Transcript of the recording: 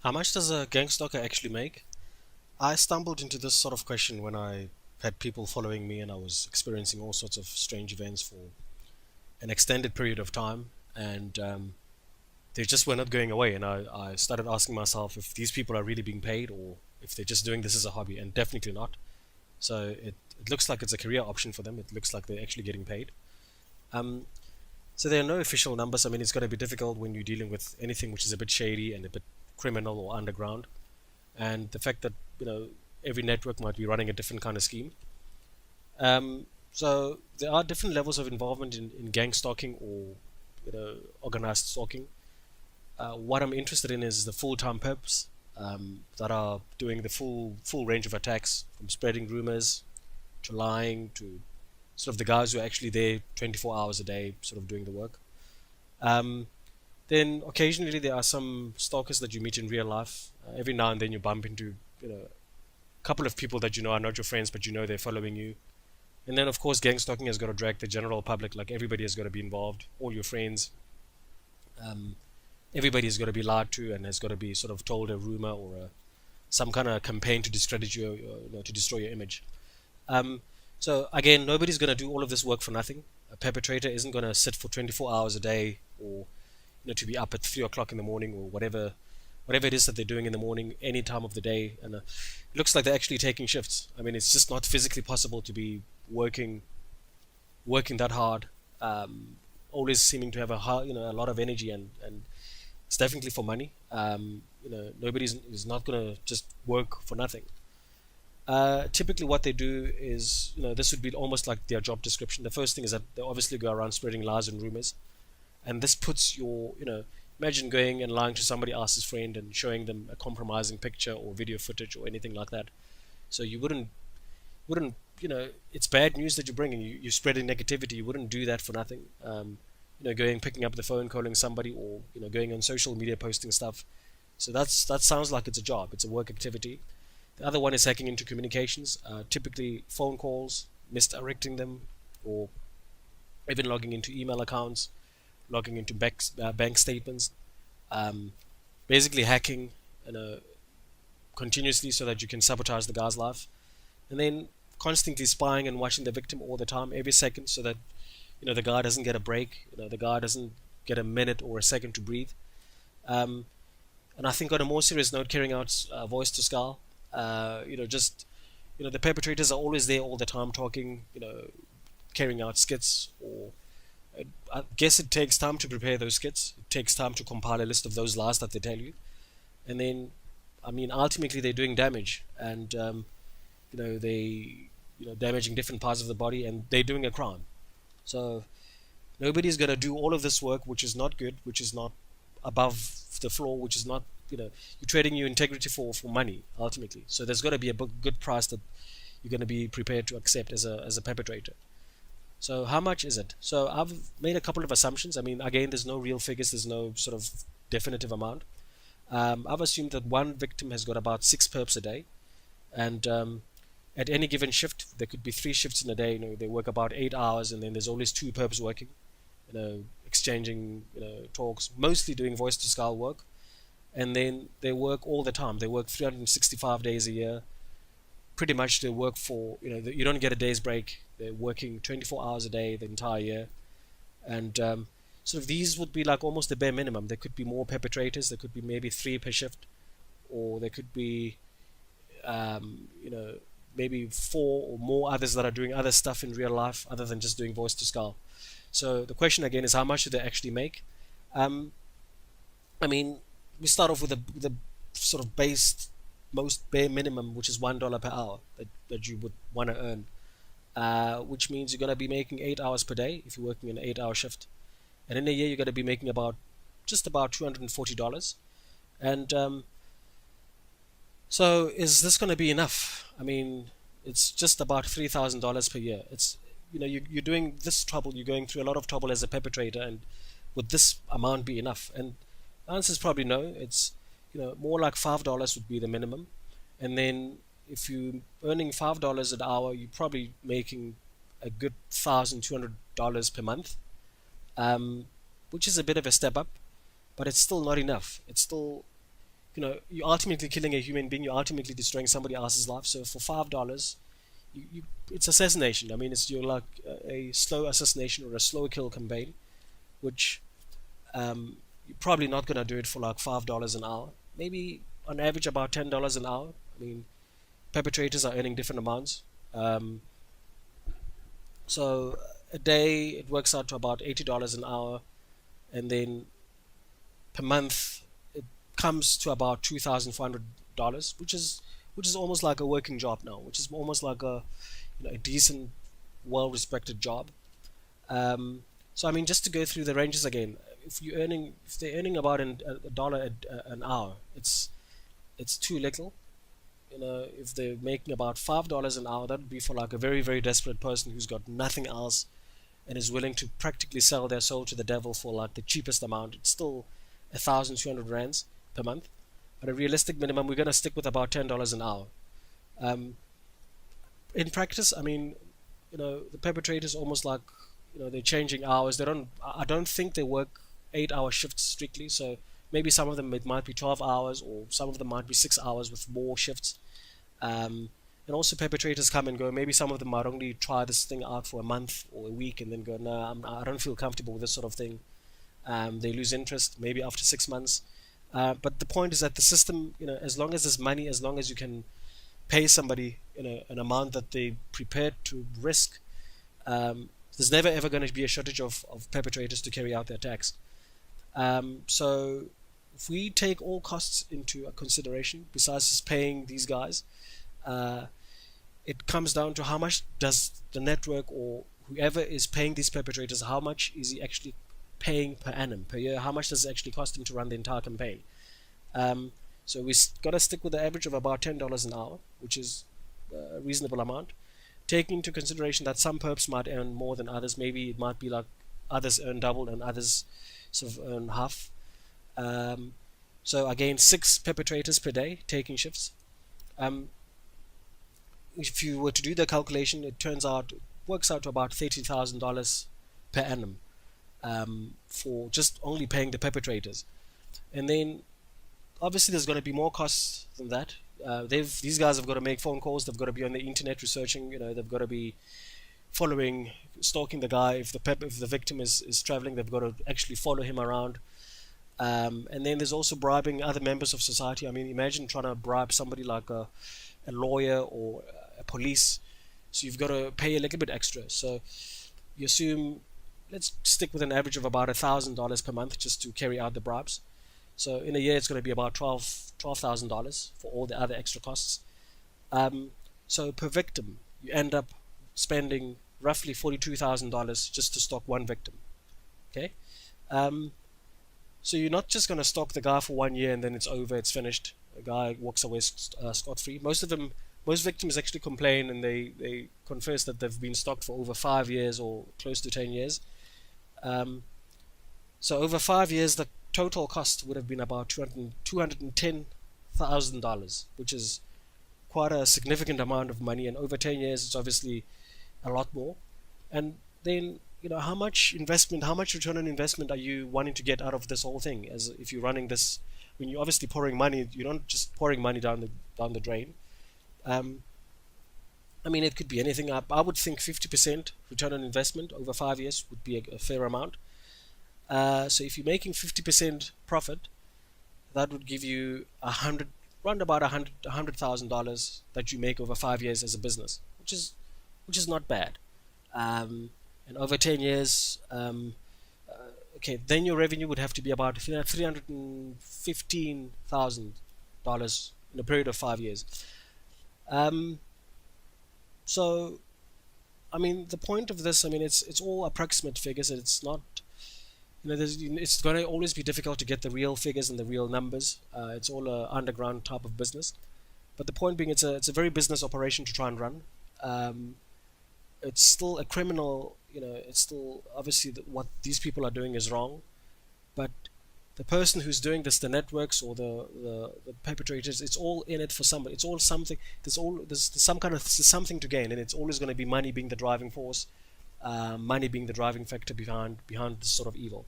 How much does a gang stalker actually make? I stumbled into this sort of question when I had people following me and I was experiencing all sorts of strange events for an extended period of time, and they just were not going away. And I started asking myself if these people are really being paid or if they're just doing this as a hobby, and definitely not. So it looks like it's a career option for them. It looks like they're actually getting paid. Um, so there are no official numbers. I mean, it's going to be difficult when you're dealing with anything which is a bit shady and a bit criminal or underground. And the fact that every network might be running a different kind of scheme. So there are different levels of involvement in gang stalking or organized stalking. What I'm interested in is the full-time perps that are doing the full range of attacks, from spreading rumors to lying to sort of the guys who are actually there 24 hours a day, sort of doing the work. Um, then occasionally there are some stalkers that you meet in real life. Every now and then you bump into a couple of people that you know are not your friends, but you know they're following you. And then of course gang stalking has got to drag the general public. Like everybody has got to be involved, all your friends. Um, Everybody has got to be lied to and has got to be sort of told a rumor or some kind of campaign to discredit you, to destroy your image. Um, so again, nobody's going to do all of this work for nothing. A perpetrator isn't going to sit for 24 hours a day, or to be up at 3 o'clock in the morning, or whatever it is that they're doing in the morning, any time of the day. And it looks like they're actually taking shifts. I mean, it's just not physically possible to be working that hard, always seeming to have a lot of energy, and it's definitely for money. Nobody is not going to just work for nothing. Typically, what they do is, this would be almost like their job description. The first thing is that they obviously go around spreading lies and rumors, and this puts imagine going and lying to somebody else's friend and showing them a compromising picture or video footage or anything like that. So you wouldn't it's bad news that you're bringing. You're spreading negativity. You wouldn't do that for nothing. Going, picking up the phone, calling somebody, or going on social media, posting stuff. So that sounds like it's a job. It's a work activity. The other one is hacking into communications, typically phone calls, misdirecting them, or even logging into email accounts, logging into bank statements, um, basically hacking continuously so that you can sabotage the guy's life, and then constantly spying and watching the victim all the time, every second, so that the guy doesn't get a break, the guy doesn't get a minute or a second to breathe. Um, and I think on a more serious note, carrying out voice to skull, just the perpetrators are always there all the time talking, carrying out skits, or I guess it takes time to prepare those skits. It takes time to compile a list of those lies that they tell you, and then, I mean, ultimately they're doing damage, and they damaging different parts of the body, and they're doing a crime. So nobody's going to do all of this work, which is not good, which is not above the floor, which is not, you're trading your integrity for money, ultimately. So there's got to be a good price that you're going to be prepared to accept as a perpetrator. So how much is it? So I've made a couple of assumptions. I mean, again, there's no real figures, there's no sort of definitive amount. I've assumed that one victim has got about 6 perps a day, and at any given shift, there could be 3 shifts in a day. They work about 8 hours, and then there's always 2 perps working, exchanging, talks, mostly doing voice to skull work. And then they work all the time. They work 365 days a year. Pretty much they work for, you don't get a day's break. They're working 24 hours a day the entire year. And sort of these would be like almost the bare minimum. There could be more perpetrators. There could be maybe 3 per shift, or there could be, maybe 4 or more others that are doing other stuff in real life other than just doing voice to skull. So the question again is, how much do they actually make? Um, I mean, we start off with the sort of most bare minimum, which is $1 per hour that you would want to earn, which means you're going to be making 8 hours per day if you're working an 8-hour shift, and in a year you're going to be making just about $240. And so is this going to be enough? I mean, it's just about $3,000 per year. It's you're doing this trouble, you're going through a lot of trouble as a perpetrator, and would this amount be enough? And the answer is probably no. It's more like $5 would be the minimum, and then if you're earning $5 an hour, you're probably making a good $1,200 per month, um, which is a bit of a step up, but it's still not enough. It's still you're ultimately killing a human being. You're ultimately destroying somebody else's life. So for $5, it's assassination. I mean, you're like a slow assassination or a slow kill campaign, which you're probably not gonna do it for like $5 an hour. Maybe on average about $10 an hour. I mean, perpetrators are earning different amounts. Um, so a day it works out to about $80 an hour, and then per month it comes to about $2,400, which is almost like a working job now, which is almost like a decent, well-respected job. So I mean, just to go through the ranges again, if they're earning about a dollar an hour, it's too little. If they're making about $5 an hour, that would be for like a very, very desperate person who's got nothing else and is willing to practically sell their soul to the devil for like the cheapest amount. It's still 1,200 rands per month. But a realistic minimum, we're going to stick with about $10 an hour. Um, in practice, I mean, the perpetrators almost like, they're changing hours. I don't think they work 8-hour shifts strictly. So maybe some of them, it might be 12 hours, or some of them might be 6 hours with more shifts. And also perpetrators come and go. Maybe some of them might only try this thing out for a month or a week and then go, no, I don't feel comfortable with this sort of thing. They lose interest maybe after 6 months. But the point is that the system, as long as there's money, as long as you can pay somebody, an amount that they're prepared to risk, there's never ever going to be a shortage of perpetrators to carry out their attacks. So if we take all costs into consideration, besides just paying these guys, it comes down to how much does the network or whoever is paying these perpetrators, how much is he actually paying per annum, per year, how much does it actually cost him to run the entire campaign. So we got to stick with the average of about $10 an hour, which is a reasonable amount, taking into consideration that some perps might earn more than others. Maybe it might be like others earn double and others sort of earn half. So again, 6 perpetrators per day taking shifts. If you were to do the calculation, it works out to about $30,000 per annum, for just only paying the perpetrators. And then obviously there's going to be more costs than that. These guys have got to make phone calls. They've got to be on the internet researching. They've got to be stalking the guy. If the victim is traveling, they've got to actually follow him around. And then there's also bribing other members of society. I mean, imagine trying to bribe somebody like a lawyer or a police. So you've got to pay a little bit extra. So you assume, let's stick with an average of about $1,000 per month just to carry out the bribes. So in a year, it's going to be about $12,000 for all the other extra costs. So per victim, you end up spending roughly $42,000 just to stalk one victim. Okay. So you're not just going to stalk the guy for 1 year and then it's over, it's finished. The guy walks away scot-free. Most victims actually complain and they confess that they've been stalked for over 5 years or close to 10 years. So over 5 years, the total cost would have been about $210,000, which is quite a significant amount of money. And over 10 years, it's obviously a lot more. And then, how much return on investment are you wanting to get out of this whole thing? As if you're running this, when you're obviously pouring money, you're not just pouring money down the drain. I mean, it could be anything. I would think 50% return on investment over 5 years would be a fair amount. So if you're making 50% profit, that would give you around about $100,000 that you make over 5 years as a business, which is not bad. And over 10 years, okay, then your revenue would have to be about $315,000 in a period of 5 years. So, I mean, the point of this, I mean, it's all approximate figures. It's not, it's going to always be difficult to get the real figures and the real numbers. It's all an underground type of business. But the point being, it's a very business operation to try and run. It's still a criminal, it's still obviously what these people are doing is wrong. But the person who's doing this, the networks or the perpetrators, it's all in it for somebody. It's all something. There's some kind of something to gain, and it's always going to be money being the driving force, money being the driving factor behind this sort of evil.